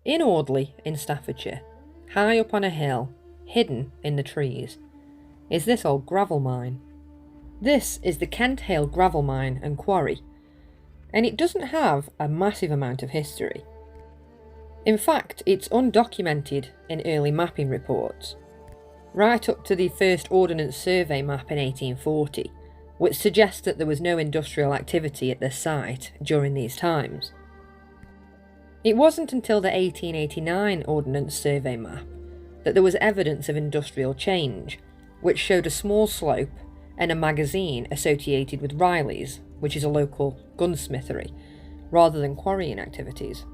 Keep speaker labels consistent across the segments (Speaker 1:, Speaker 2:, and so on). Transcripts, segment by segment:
Speaker 1: In Audley, in Staffordshire, high up on a hill, hidden in the trees, is this old gravel mine. This is the Kent Hill Gravel Mine and Quarry, and it doesn't have a massive amount of history. In fact, it's undocumented in early mapping reports, right up to the first Ordnance Survey map in 1840, which suggests that there was no industrial activity at this site during these times. It wasn't until the 1889 Ordnance Survey map that there was evidence of industrial change, which showed a small slope and a magazine associated with Riley's, which is a local gunsmithery, rather than quarrying activities.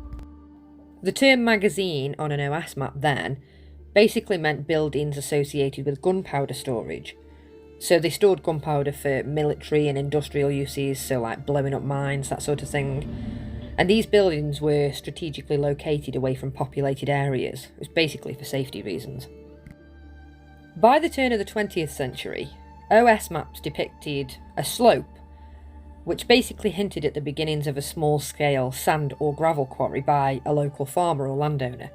Speaker 1: The term magazine on an OS map then basically meant buildings associated with gunpowder storage. So they stored gunpowder for military and industrial uses, so like blowing up mines, that sort of thing. And these buildings were strategically located away from populated areas. It was basically for safety reasons. By the turn of the 20th century, OS maps depicted a slope, which basically hinted at the beginnings of a small-scale sand or gravel quarry by a local farmer or landowner.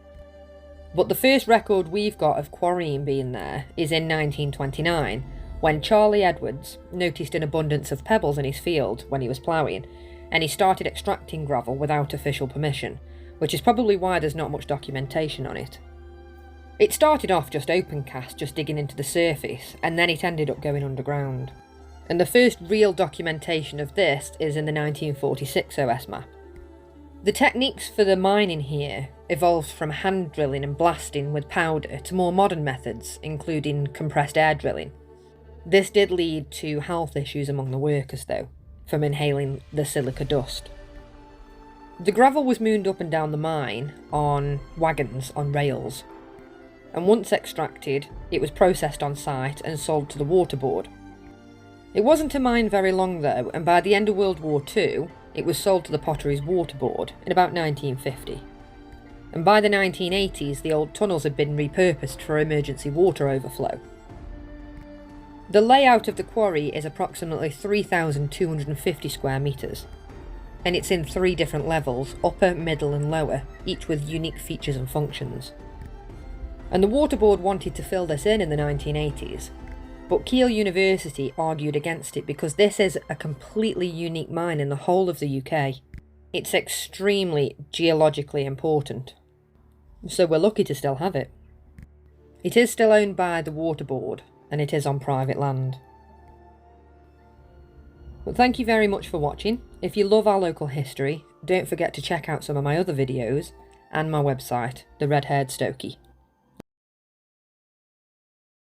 Speaker 1: But the first record we've got of quarrying being there is in 1929, when Charlie Edwards noticed an abundance of pebbles in his field when he was ploughing, and he started extracting gravel without official permission, which is probably why there's not much documentation on it. It started off just open cast, just digging into the surface, and then it ended up going underground. And the first real documentation of this is in the 1946 OS map. The techniques for the mining here evolved from hand drilling and blasting with powder to more modern methods, including compressed air drilling. This did lead to health issues among the workers though, from inhaling the silica dust. The gravel was mooned up and down the mine on wagons on rails, and once extracted, it was processed on site and sold to the water board. It wasn't a mine very long though, and by the end of World War II, it was sold to the Potteries Water Board in about 1950. And by the 1980s, the old tunnels had been repurposed for emergency water overflow. The layout of the quarry is approximately 3,250 square metres, and it's in 3 different levels, upper, middle and lower, each with unique features and functions. And the Water Board wanted to fill this in the 1980s, but Keele University argued against it because this is a completely unique mine in the whole of the UK. It's extremely geologically important, so we're lucky to still have it. It is still owned by the Water Board, and it is on private land. But thank you very much for watching. If you love our local history, don't forget to check out some of my other videos and my website, The Red Haired Stokey.